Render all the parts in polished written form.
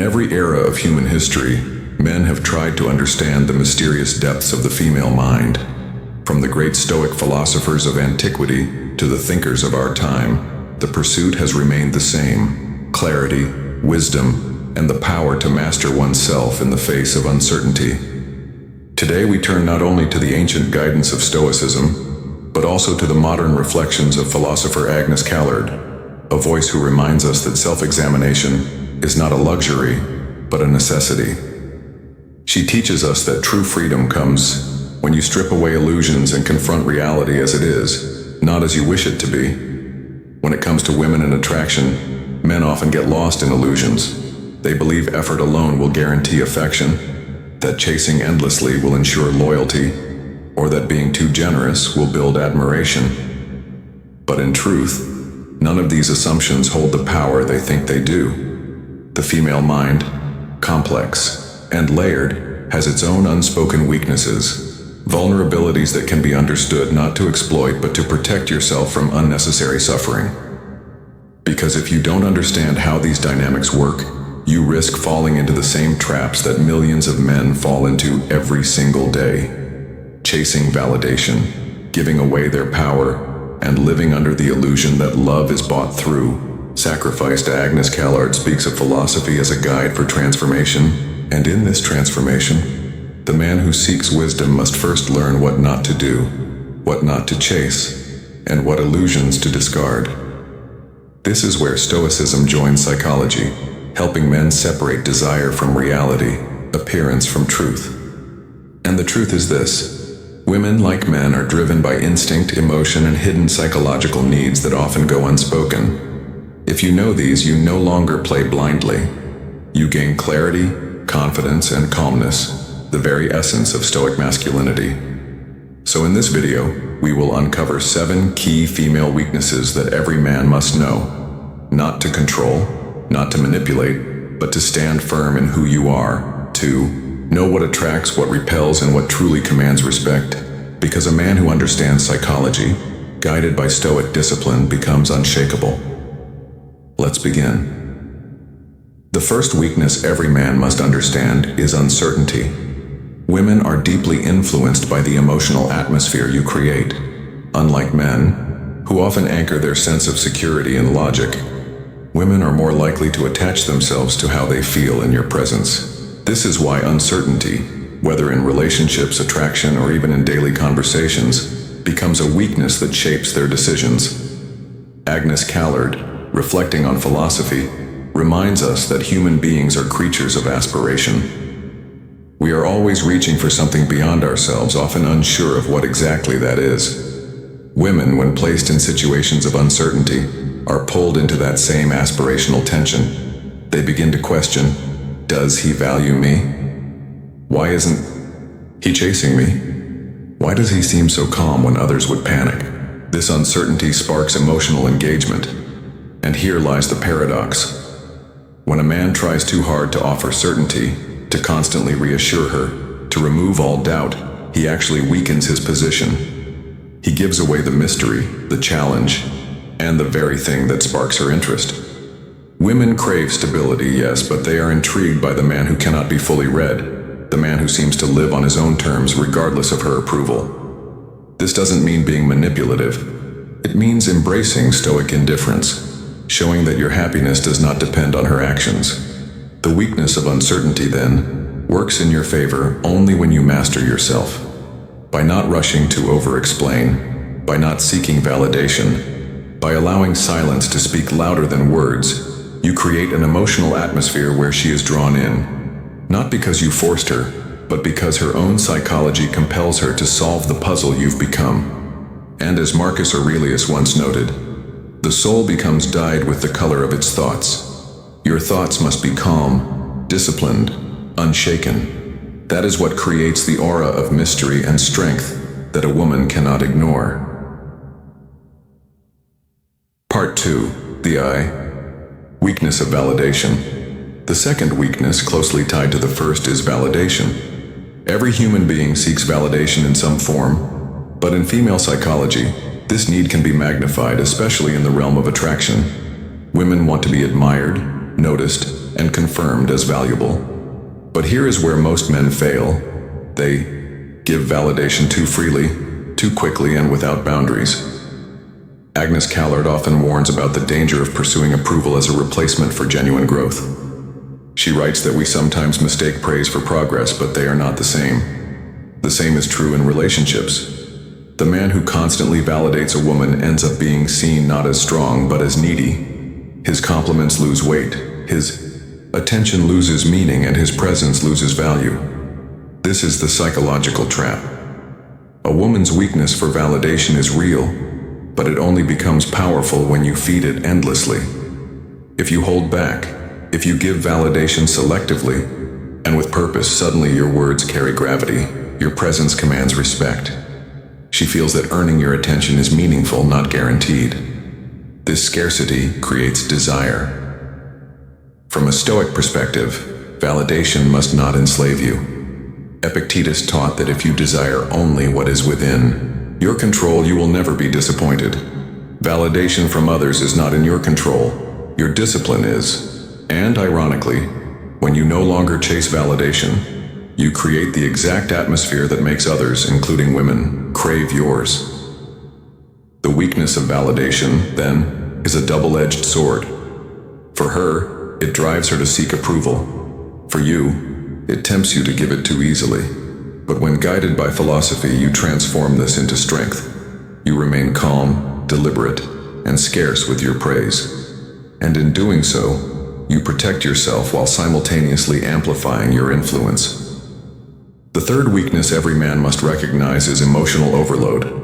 every era of human history, men have tried to understand the mysterious depths of the female mind. From the great Stoic philosophers of antiquity to the thinkers of our time, the pursuit has remained the same: clarity, wisdom, and the power to master oneself in the face of uncertainty. Today we turn not only to the ancient guidance of Stoicism, but also to the modern reflections of philosopher Agnes Callard, a voice who reminds us that self-examination is not a luxury, but a necessity. She teaches us that true freedom comes when you strip away illusions and confront reality as it is, not as you wish it to be. When it comes to women and attraction, men often get lost in illusions. They believe effort alone will guarantee affection, that chasing endlessly will ensure loyalty, or that being too generous will build admiration. But in truth, none of these assumptions hold the power they think they do. The female mind, complex and layered, has its own unspoken weaknesses, vulnerabilities that can be understood not to exploit but to protect yourself from unnecessary suffering. Because if you don't understand how these dynamics work, you risk falling into the same traps that millions of men fall into every single day: chasing validation, giving away their power, and living under the illusion that love is bought through sacrifice. Agnes Callard speaks of philosophy as a guide for transformation, and in this transformation, the man who seeks wisdom must first learn what not to do, what not to chase, and what illusions to discard. This is where Stoicism joins psychology, helping men separate desire from reality, appearance from truth. And the truth is this: women, like men, are driven by instinct, emotion, and hidden psychological needs that often go unspoken. If you know these, you no longer play blindly. You gain clarity, confidence, and calmness, the very essence of Stoic masculinity. So in this video, we will uncover 7 key female weaknesses that every man must know. Not to control, not to manipulate, but to stand firm in who you are. 2. Know what attracts, what repels, and what truly commands respect. Because a man who understands psychology, guided by Stoic discipline, becomes unshakable. Let's begin. The first weakness every man must understand is uncertainty. Women are deeply influenced by the emotional atmosphere you create. Unlike men, who often anchor their sense of security in logic, women are more likely to attach themselves to how they feel in your presence. This is why uncertainty, whether in relationships, attraction, or even in daily conversations, becomes a weakness that shapes their decisions. Agnes Callard, reflecting on philosophy, reminds us that human beings are creatures of aspiration. We are always reaching for something beyond ourselves, often unsure of what exactly that is. Women, when placed in situations of uncertainty, are pulled into that same aspirational tension. They begin to question, does he value me? Why isn't he chasing me? Why does he seem so calm when others would panic? This uncertainty sparks emotional engagement. And here lies the paradox. When a man tries too hard to offer certainty, to constantly reassure her, to remove all doubt, he actually weakens his position. He gives away the mystery, the challenge, and the very thing that sparks her interest. Women crave stability, yes, but they are intrigued by the man who cannot be fully read, the man who seems to live on his own terms regardless of her approval. This doesn't mean being manipulative. It means embracing Stoic indifference, showing that your happiness does not depend on her actions. The weakness of uncertainty, then, works in your favor only when you master yourself. By not rushing to over-explain, by not seeking validation, by allowing silence to speak louder than words, you create an emotional atmosphere where she is drawn in. Not because you forced her, but because her own psychology compels her to solve the puzzle you've become. And as Marcus Aurelius once noted, the soul becomes dyed with the color of its thoughts. Your thoughts must be calm, disciplined, unshaken. That is what creates the aura of mystery and strength that a woman cannot ignore. Part 2. The I. Weakness of validation. The second weakness, closely tied to the first, is validation. Every human being seeks validation in some form, but in female psychology, this need can be magnified, especially in the realm of attraction. Women want to be admired, noticed, and confirmed as valuable. But here is where most men fail. They give validation too freely, too quickly, and without boundaries. Agnes Callard often warns about the danger of pursuing approval as a replacement for genuine growth. She writes that we sometimes mistake praise for progress, but they are not the same. The same is true in relationships. The man who constantly validates a woman ends up being seen not as strong, but as needy. His compliments lose weight, his attention loses meaning, and his presence loses value. This is the psychological trap. A woman's weakness for validation is real, but it only becomes powerful when you feed it endlessly. If you hold back, if you give validation selectively, and with purpose, suddenly your words carry gravity, your presence commands respect. She feels that earning your attention is meaningful, not guaranteed. This scarcity creates desire. From a Stoic perspective, validation must not enslave you. Epictetus taught that if you desire only what is within your control, you will never be disappointed. Validation from others is not in your control, your discipline is. And ironically, when you no longer chase validation, you create the exact atmosphere that makes others, including women, crave yours. The weakness of validation, then, is a double-edged sword. For her, it drives her to seek approval. For you, it tempts you to give it too easily. But when guided by philosophy, you transform this into strength. You remain calm, deliberate, and scarce with your praise. And in doing so, you protect yourself while simultaneously amplifying your influence. The third weakness every man must recognize is emotional overload.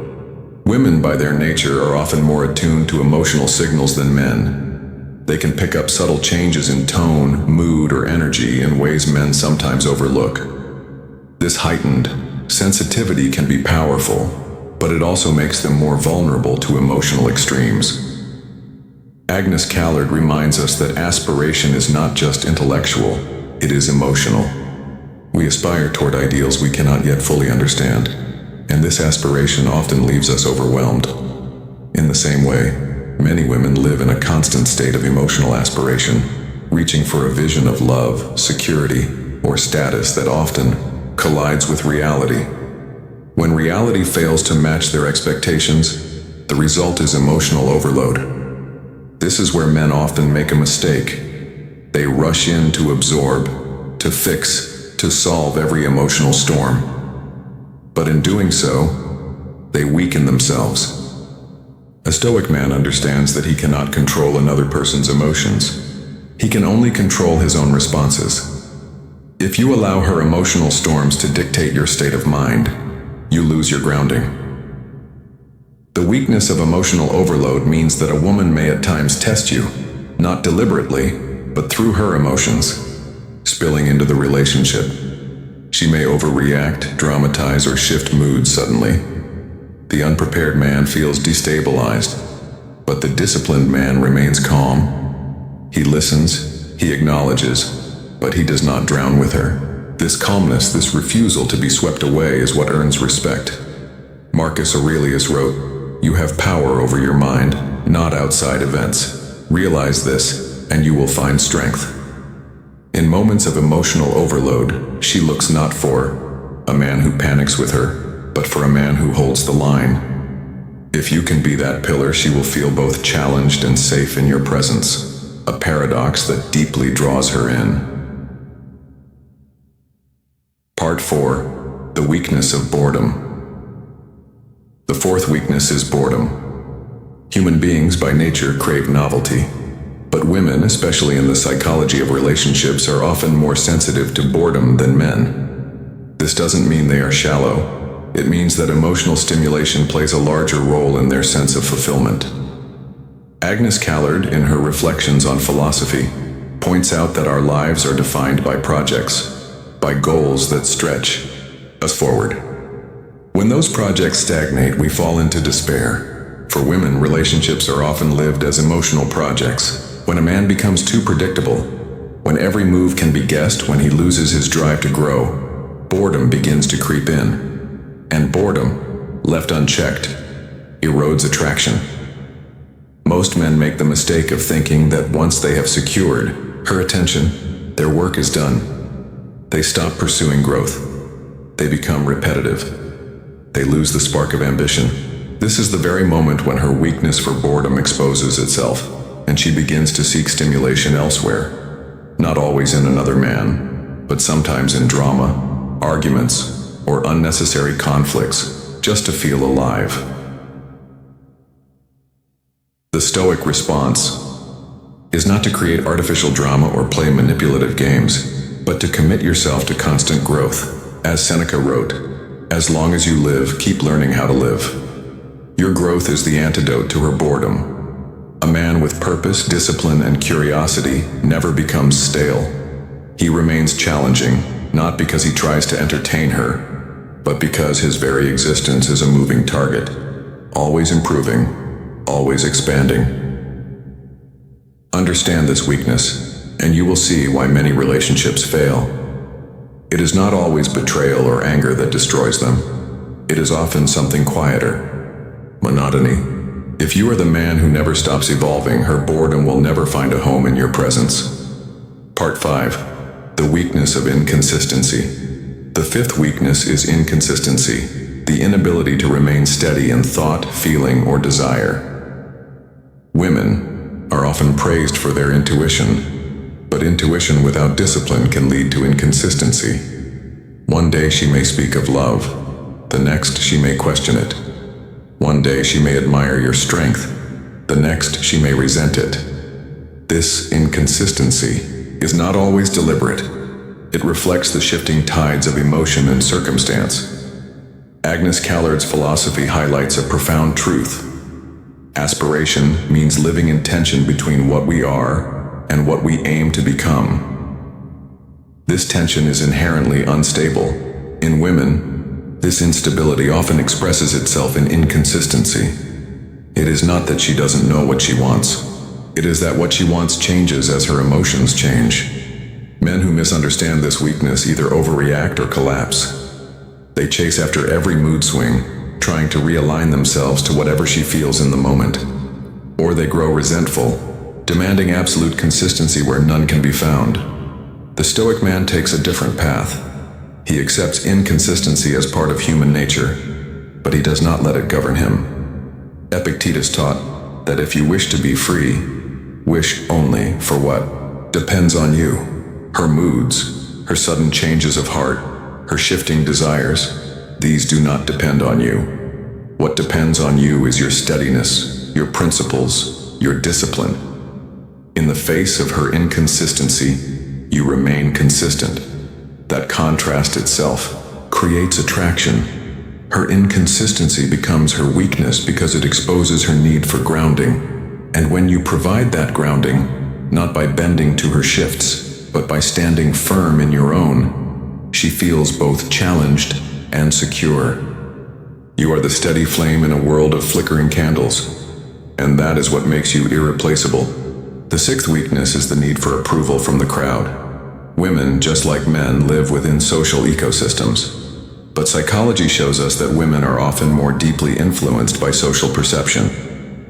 Women, by their nature, are often more attuned to emotional signals than men. They can pick up subtle changes in tone, mood, or energy in ways men sometimes overlook. This heightened sensitivity can be powerful, but it also makes them more vulnerable to emotional extremes. Agnes Callard reminds us that aspiration is not just intellectual, it is emotional. We aspire toward ideals we cannot yet fully understand, and this aspiration often leaves us overwhelmed. In the same way, many women live in a constant state of emotional aspiration, reaching for a vision of love, security, or status that often collides with reality. When reality fails to match their expectations, the result is emotional overload. This is where men often make a mistake. They rush in to absorb, to fix, to solve every emotional storm. But in doing so, they weaken themselves. A Stoic man understands that he cannot control another person's emotions. He can only control his own responses. If you allow her emotional storms to dictate your state of mind, you lose your grounding. The weakness of emotional overload means that a woman may at times test you, not deliberately, but through her emotions, spilling into the relationship. She may overreact, dramatize, or shift moods suddenly. The unprepared man feels destabilized, but the disciplined man remains calm. He listens, he acknowledges, but he does not drown with her. This calmness, this refusal to be swept away is what earns respect. Marcus Aurelius wrote, "You have power over your mind, not outside events. Realize this, and you will find strength." In moments of emotional overload, she looks not for a man who panics with her, but for a man who holds the line. If you can be that pillar, she will feel both challenged and safe in your presence, a paradox that deeply draws her in. Part 4. The weakness of boredom. The fourth weakness is boredom. Human beings by nature crave novelty. But women, especially in the psychology of relationships, are often more sensitive to boredom than men. This doesn't mean they are shallow. It means that emotional stimulation plays a larger role in their sense of fulfillment. Agnes Callard, in her Reflections on Philosophy, points out that our lives are defined by projects, by goals that stretch us forward. When those projects stagnate, we fall into despair. For women, relationships are often lived as emotional projects. When a man becomes too predictable, when every move can be guessed, when he loses his drive to grow, boredom begins to creep in. And boredom, left unchecked, erodes attraction. Most men make the mistake of thinking that once they have secured her attention, their work is done. They stop pursuing growth. They become repetitive. They lose the spark of ambition. This is the very moment when her weakness for boredom exposes itself, and she begins to seek stimulation elsewhere. Not always in another man, but sometimes in drama, arguments, or unnecessary conflicts, just to feel alive. The Stoic response is not to create artificial drama or play manipulative games, but to commit yourself to constant growth. As Seneca wrote, "As long as you live, keep learning how to live." Your growth is the antidote to her boredom. A man with purpose, discipline, and curiosity never becomes stale. He remains challenging, not because he tries to entertain her, but because his very existence is a moving target, always improving, always expanding. Understand this weakness, and you will see why many relationships fail. It is not always betrayal or anger that destroys them. It is often something quieter. Monotony. If you are the man who never stops evolving, her boredom will never find a home in your presence. Part 5. The weakness of inconsistency. The fifth weakness is inconsistency, the inability to remain steady in thought, feeling, or desire. Women are often praised for their intuition, but intuition without discipline can lead to inconsistency. One day she may speak of love, the next she may question it. One day she may admire your strength, the next she may resent it. This inconsistency is not always deliberate. It reflects the shifting tides of emotion and circumstance. Agnes Callard's philosophy highlights a profound truth. Aspiration means living in tension between what we are and what we aim to become. This tension is inherently unstable. In women, this instability often expresses itself in inconsistency. It is not that she doesn't know what she wants. It is that what she wants changes as her emotions change. Men who misunderstand this weakness either overreact or collapse. They chase after every mood swing, trying to realign themselves to whatever she feels in the moment. Or they grow resentful, demanding absolute consistency where none can be found. The Stoic man takes a different path. He accepts inconsistency as part of human nature, but he does not let it govern him. Epictetus taught that if you wish to be free, wish only for what depends on you. Her moods, her sudden changes of heart, her shifting desires, these do not depend on you. What depends on you is your steadiness, your principles, your discipline. In the face of her inconsistency, you remain consistent. That contrast itself creates attraction. Her inconsistency becomes her weakness because it exposes her need for grounding. And when you provide that grounding, not by bending to her shifts, but by standing firm in your own, she feels both challenged and secure. You are the steady flame in a world of flickering candles, and that is what makes you irreplaceable. The sixth weakness is the need for approval from the crowd. Women, just like men, live within social ecosystems. But psychology shows us that women are often more deeply influenced by social perception.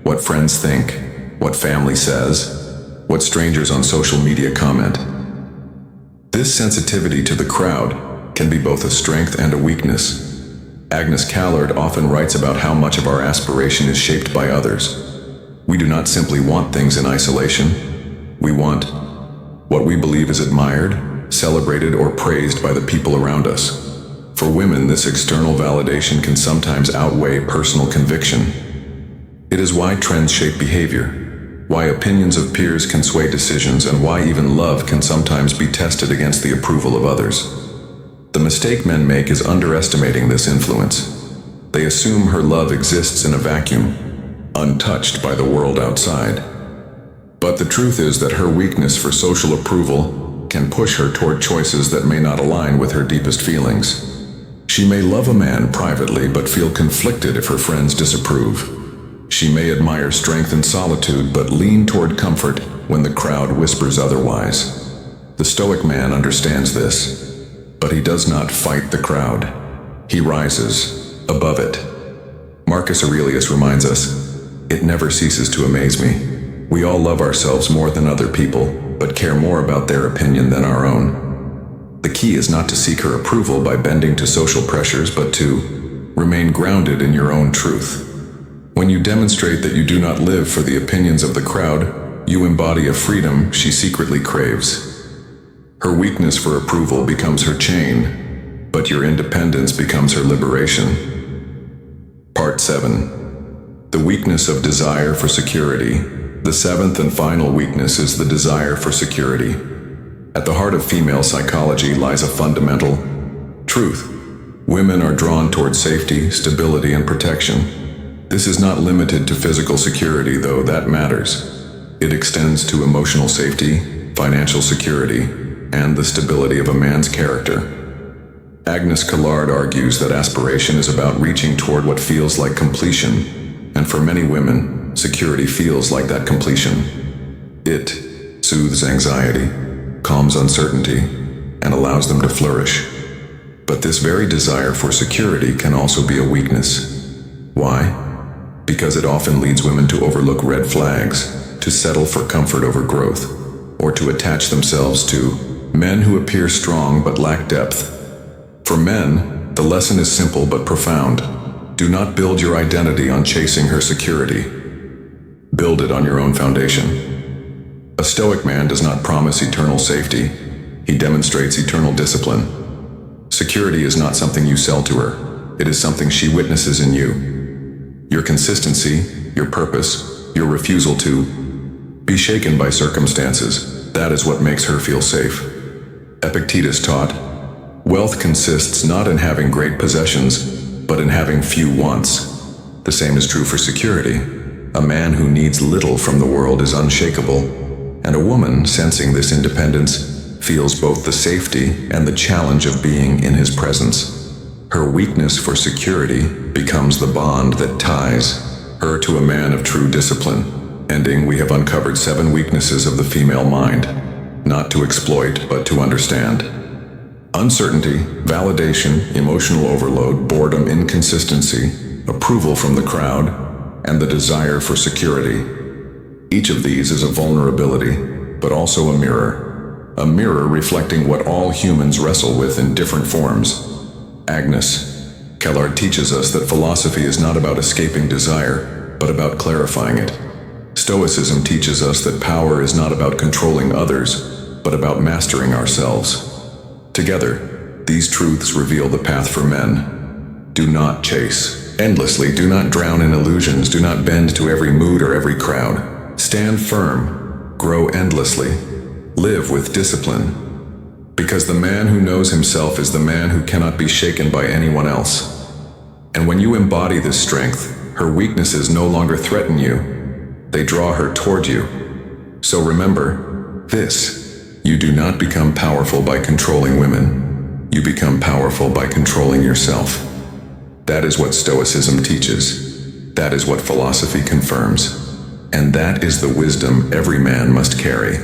What friends think, what family says, what strangers on social media comment. This sensitivity to the crowd can be both a strength and a weakness. Agnes Callard often writes about how much of our aspiration is shaped by others. We do not simply want things in isolation. We want what we believe is admired, celebrated, or praised by the people around us. For women, this external validation can sometimes outweigh personal conviction. It is why trends shape behavior, why opinions of peers can sway decisions, and why even love can sometimes be tested against the approval of others. The mistake men make is underestimating this influence. They assume her love exists in a vacuum, untouched by the world outside. But the truth is that her weakness for social approval can push her toward choices that may not align with her deepest feelings. She may love a man privately but feel conflicted if her friends disapprove. She may admire strength and solitude but lean toward comfort when the crowd whispers otherwise. The Stoic man understands this, but he does not fight the crowd. He rises above it. Marcus Aurelius reminds us, "It never ceases to amaze me. We all love ourselves more than other people, but care more about their opinion than our own. The key is not to seek her approval by bending to social pressures, but to remain grounded in your own truth. When you demonstrate that you do not live for the opinions of the crowd, you embody a freedom she secretly craves. Her weakness for approval becomes her chain, but your independence becomes her liberation. Part 7. The weakness of desire for security. The seventh and final weakness is the desire for security. At the heart of female psychology lies a fundamental truth. Women are drawn towards safety, stability, and protection. This is not limited to physical security, though that matters. It extends to emotional safety, financial security, and the stability of a man's character. Agnes Callard argues that aspiration is about reaching toward what feels like completion, and for many women, security feels like that completion. It soothes anxiety, calms uncertainty, and allows them to flourish. But this very desire for security can also be a weakness. Why? Because it often leads women to overlook red flags, to settle for comfort over growth, or to attach themselves to men who appear strong but lack depth. For men, the lesson is simple but profound. Do not build your identity on chasing her security. Build it on your own foundation. A stoic man does not promise eternal safety. He demonstrates eternal discipline. Security is not something you sell to her. It is something she witnesses in you. Your consistency, your purpose, your refusal to be shaken by circumstances, that is what makes her feel safe. Epictetus taught, wealth consists not in having great possessions, but in having few wants. The same is true for security. A man who needs little from the world is unshakable, and a woman, sensing this independence, feels both the safety and the challenge of being in his presence. Her weakness for security becomes the bond that ties her to a man of true discipline. Ending, we have uncovered 7 weaknesses of the female mind, not to exploit, but to understand. Uncertainty, validation, emotional overload, boredom, inconsistency, approval from the crowd, and the desire for security. Each of these is a vulnerability, but also a mirror reflecting what all humans wrestle with in different forms. Agnes Callard teaches us that philosophy is not about escaping desire, but about clarifying it. Stoicism teaches us that power is not about controlling others, but about mastering ourselves. Together, these truths reveal the path for men. Do not chase endlessly, do not drown in illusions, do not bend to every mood or every crowd. Stand firm, grow endlessly, live with discipline. Because the man who knows himself is the man who cannot be shaken by anyone else. And when you embody this strength, her weaknesses no longer threaten you. They draw her toward you. So remember this. You do not become powerful by controlling women. You become powerful by controlling yourself. That is what Stoicism teaches. That is what philosophy confirms. And that is the wisdom every man must carry.